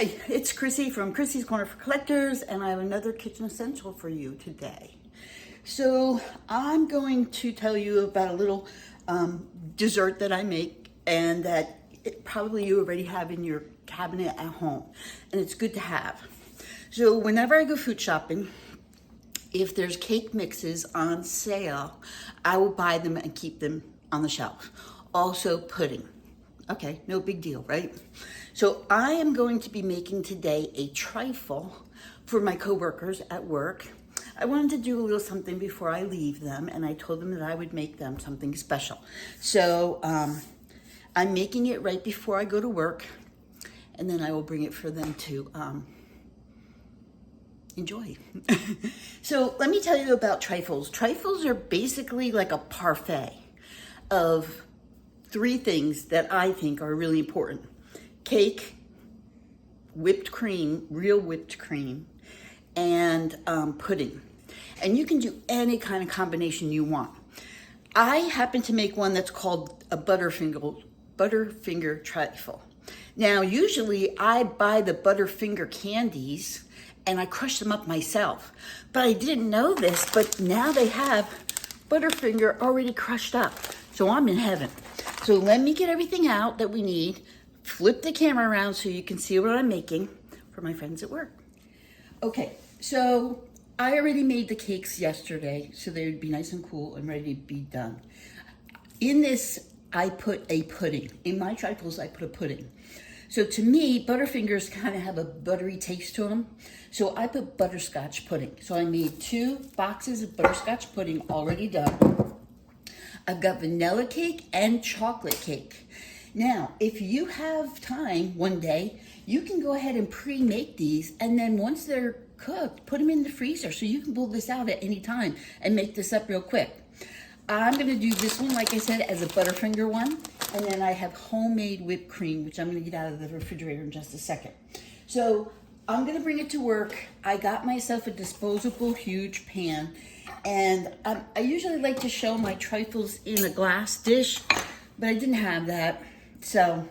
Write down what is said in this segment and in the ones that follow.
Hi, it's Chrissy from Chrissy's Corner for Collectors, and I have another kitchen essential for you today. So I'm going to tell you about a little dessert that I make, and that probably you already have in your cabinet at home, and it's good to have. So whenever I go food shopping, if there's cake mixes on sale, I will buy them and keep them on the shelf. Also pudding. Okay, no big deal, right? So I am going to be making today a trifle for my coworkers at work. I wanted to do a little something before I leave them, and I told them that I would make them something special. So I'm making it right before I go to work, and then I will bring it for them to enjoy. So let me tell you about trifles. Trifles are basically like a parfait of three things that I think are really important: cake, whipped cream, real whipped cream, and pudding. And you can do any kind of combination you want. I happen to make one that's called a Butterfinger trifle. Now, usually I buy the Butterfinger candies and I crush them up myself. But I didn't know this, but now they have Butterfinger already crushed up. So I'm in heaven. So let me get everything out that we need. Flip the camera around so you can see what I'm making for my friends at work. Okay, so I already made the cakes yesterday, so they would be nice and cool and ready to be done. In this, I put a pudding. In my trifles, I put a pudding. So to me, Butterfingers kind of have a buttery taste to them. So I put butterscotch pudding. So I made 2 boxes of butterscotch pudding already done. I've got vanilla cake and chocolate cake. Now, if you have time one day, you can go ahead and pre-make these, and then once they're cooked, put them in the freezer so you can pull this out at any time and make this up real quick. I'm gonna do this one, like I said, as a Butterfinger one, and then I have homemade whipped cream, which I'm gonna get out of the refrigerator in just a second. So I'm gonna bring it to work. I got myself a disposable huge pan, and I usually like to show my trifles in a glass dish, but I didn't have that, so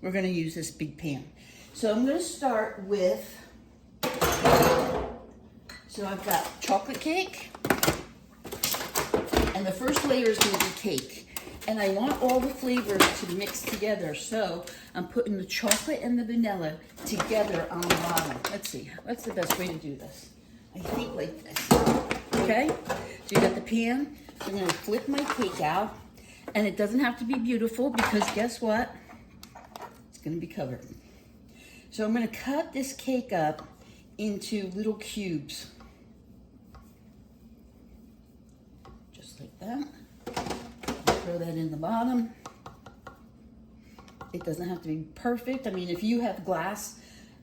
we're gonna use this big pan. So I'm gonna start with, so I've got chocolate cake, and the first layer is gonna be cake. And I want all the flavors to mix together, so I'm putting the chocolate and the vanilla together on the bottom. Let's see, what's the best way to do this? I think like this, okay? So you got the pan. I'm gonna flip my cake out, and it doesn't have to be beautiful because guess what? It's gonna be covered. So I'm gonna cut this cake up into little cubes. Just like that. Throw that in the bottom. It doesn't have to be perfect. I mean, if you have glass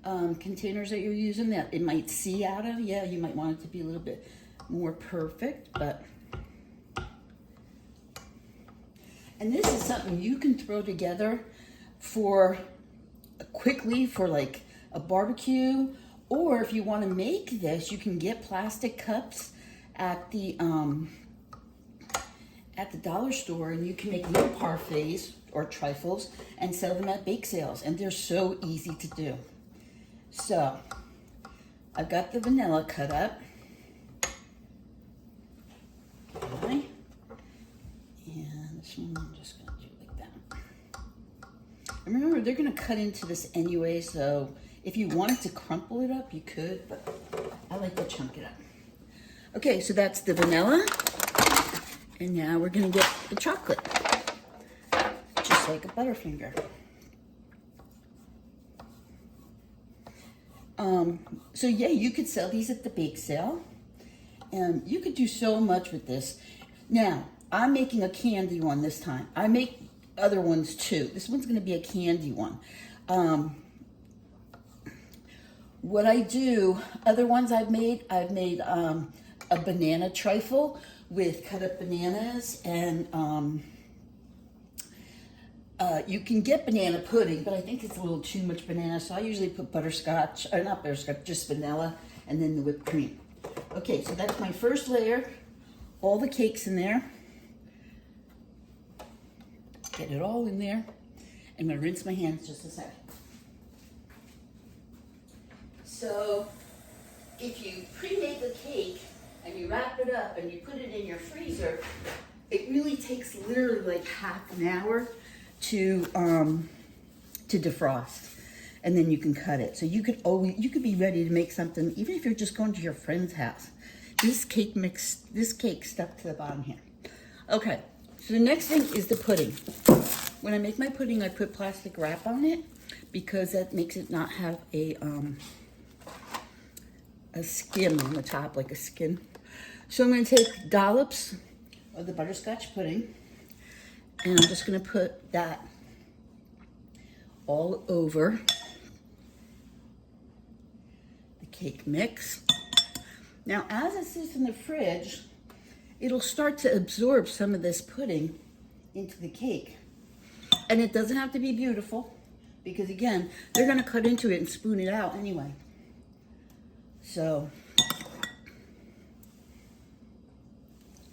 containers that you're using that it might see out of, yeah, you might want it to be a little bit more perfect, but. And this is something you can throw together for quickly for like a barbecue, or if you want to make this, you can get plastic cups at the dollar store, and you can make little parfaits or trifles and sell them at bake sales, and they're so easy to do. So I've got the vanilla cut up. Okay. And this one I'm just gonna do like that. And remember, they're gonna cut into this anyway, so if you wanted to crumple it up, you could, but I like to chunk it up. Okay, so that's the vanilla. And now we're gonna get the chocolate, just like a Butterfinger. So yeah, you could sell these at the bake sale, and you could do so much with this. Now, I'm making a candy one this time. I make other ones too. This one's gonna be a candy one. What I do, other ones I've made a banana trifle with cut up bananas, and you can get banana pudding, but I think it's a little too much banana, so I usually put butterscotch, or not butterscotch, just vanilla, and then the whipped cream. Okay, so that's my first layer, all the cakes in there. Get it all in there. I'm gonna rinse my hands just a second. So if you pre-make the cake and you wrap it up and you put it in your freezer, it really takes literally like half an hour to defrost. And then you can cut it. So you could be ready to make something, even if you're just going to your friend's house. This cake stuck to the bottom here. Okay, so the next thing is the pudding. When I make my pudding, I put plastic wrap on it because that makes it not have a skim on the top, like a skin. So I'm gonna take dollops of the butterscotch pudding, and I'm just gonna put that all over the cake mix. Now, as it sits in the fridge, it'll start to absorb some of this pudding into the cake. And it doesn't have to be beautiful, because again, they're gonna cut into it and spoon it out anyway. So,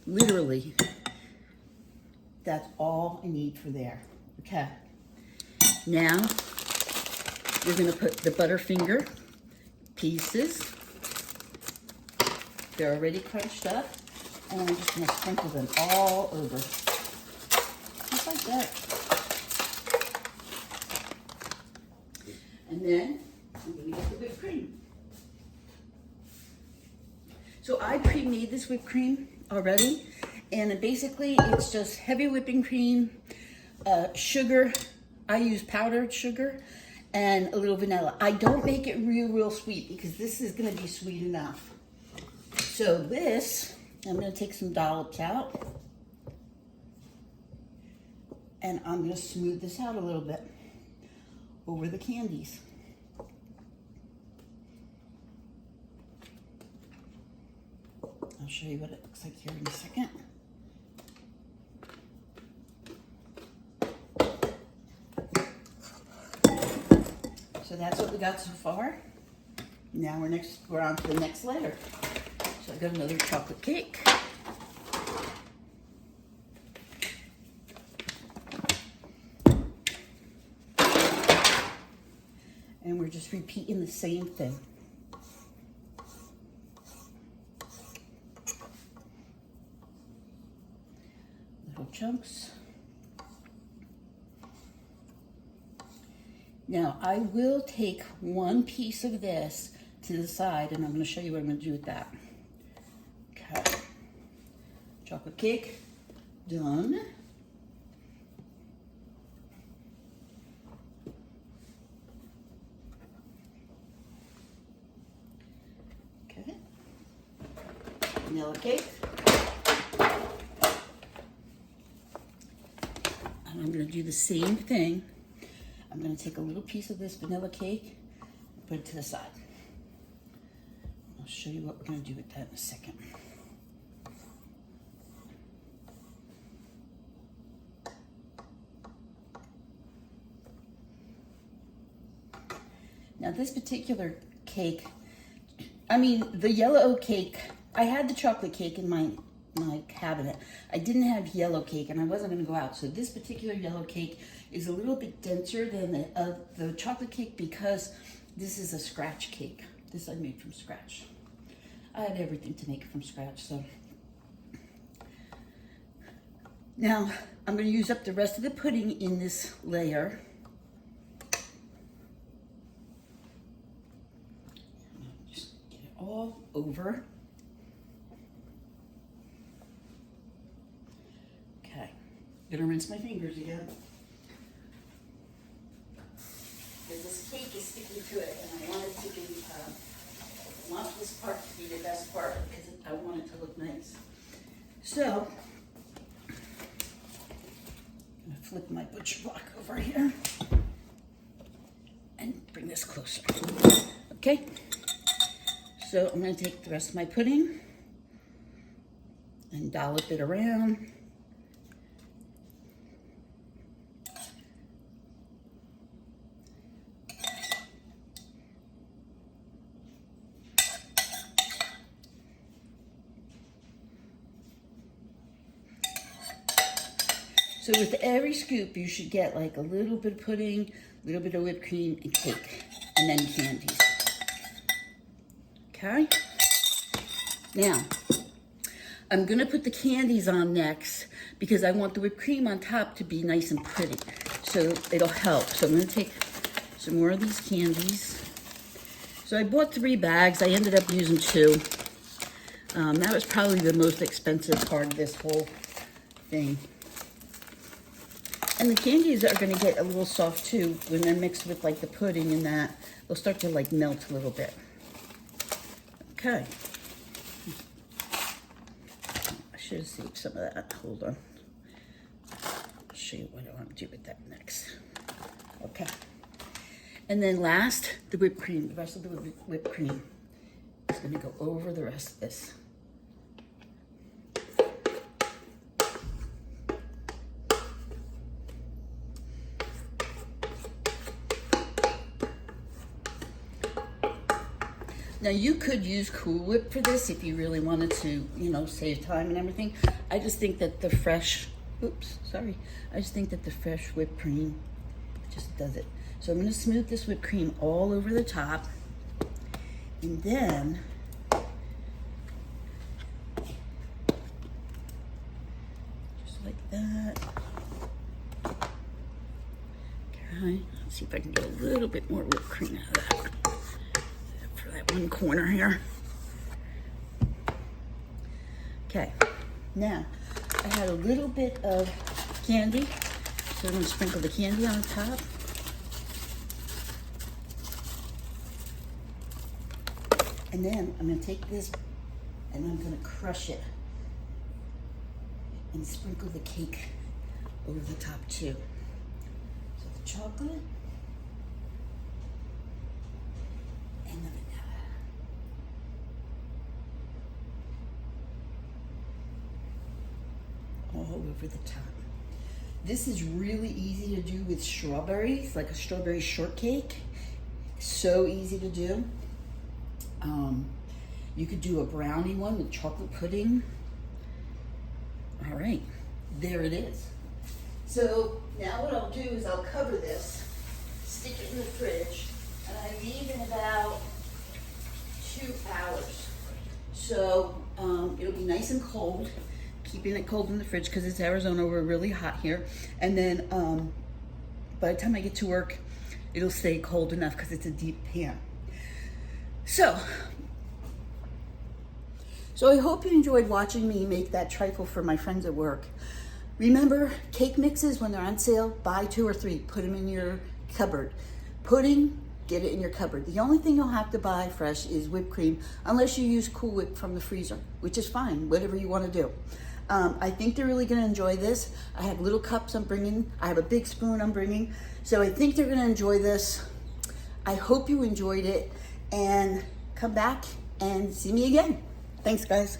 literally, that's all I need for there. Okay. Now, we're gonna put the Butterfinger pieces. They're already crunched up, and I'm just gonna sprinkle them all over. Just like that. And then, I'm gonna get the whipped cream. So I pre-made this whipped cream already, and basically it's just heavy whipping cream, sugar. I use powdered sugar and a little vanilla. I don't make it real sweet because this is gonna be sweet enough. So this, I'm gonna take some dollops out, and I'm gonna smooth this out a little bit over the candies. I'll show you what it looks like here in a second. So that's what we got so far. Now we're on to the next layer. So I got another chocolate cake. And we're just repeating the same thing. Little chunks. Now, I will take one piece of this to the side, and I'm going to show you what I'm going to do with that. Okay. Chocolate cake, done. Okay. Vanilla cake. And I'm going to do the same thing. I'm going to take a little piece of this vanilla cake and put it to the side. I'll show you what we're going to do with that in a second. Now this particular cake, the yellow cake, I had the chocolate cake in my cabinet. I didn't have yellow cake, and I wasn't going to go out. So this particular yellow cake is a little bit denser than the chocolate cake because this is a scratch cake. This I made from scratch. I had everything to make it from scratch. So now I'm going to use up the rest of the pudding in this layer. Just get it all over. I'm gonna rinse my fingers again. Because this cake is sticking to it, and I want it to be, I want this part to be the best part because I want it to look nice. So, I'm gonna flip my butcher block over here and bring this closer. Okay, so I'm gonna take the rest of my pudding and dollop it around. So with every scoop, you should get like a little bit of pudding, a little bit of whipped cream, and cake, and then candies. Okay? Now, I'm gonna put the candies on next because I want the whipped cream on top to be nice and pretty. So it'll help. So I'm gonna take some more of these candies. So I bought 3 bags. I ended up using 2. That was probably the most expensive part of this whole thing. And the candies are gonna get a little soft too when they're mixed with like the pudding and that. They'll start to like melt a little bit. Okay. I should have saved some of that. Hold on. I'll show you what I want to do with that next. Okay. And then last, the whipped cream. The rest of the whipped cream is going to go over the rest of this. Now you could use Cool Whip for this if you really wanted to, you know, save time and everything. I just think that the fresh, I just think that the fresh whipped cream just does it. So I'm gonna smooth this whipped cream all over the top. And then, just like that. Okay, let's see if I can get a little bit more whipped cream out of that. For that one corner here. Okay, now I had a little bit of candy, so I'm gonna sprinkle the candy on the top. And then I'm gonna take this and I'm gonna crush it and sprinkle the cake over the top too. So the chocolate and the vanilla. All over the top. This is really easy to do with strawberries, like a strawberry shortcake. So easy to do. You could do a brownie one with chocolate pudding. All right, there it is. So now what I'll do is I'll cover this, stick it in the fridge, and I leave in about 2 hours. So it'll be nice and cold, keeping it cold in the fridge because it's Arizona, we're really hot here. And then by the time I get to work, it'll stay cold enough because it's a deep pan. So I hope you enjoyed watching me make that trifle for my friends at work. Remember, cake mixes, when they're on sale, buy 2 or 3, put them in your cupboard. Pudding, get it in your cupboard. The only thing you'll have to buy fresh is whipped cream, unless you use Cool Whip from the freezer, which is fine, whatever you want to do. I think they're really going to enjoy this. I have little cups I'm bringing. I have a big spoon I'm bringing. So I think they're going to enjoy this. I hope you enjoyed it, and come back and see me again. Thanks, guys.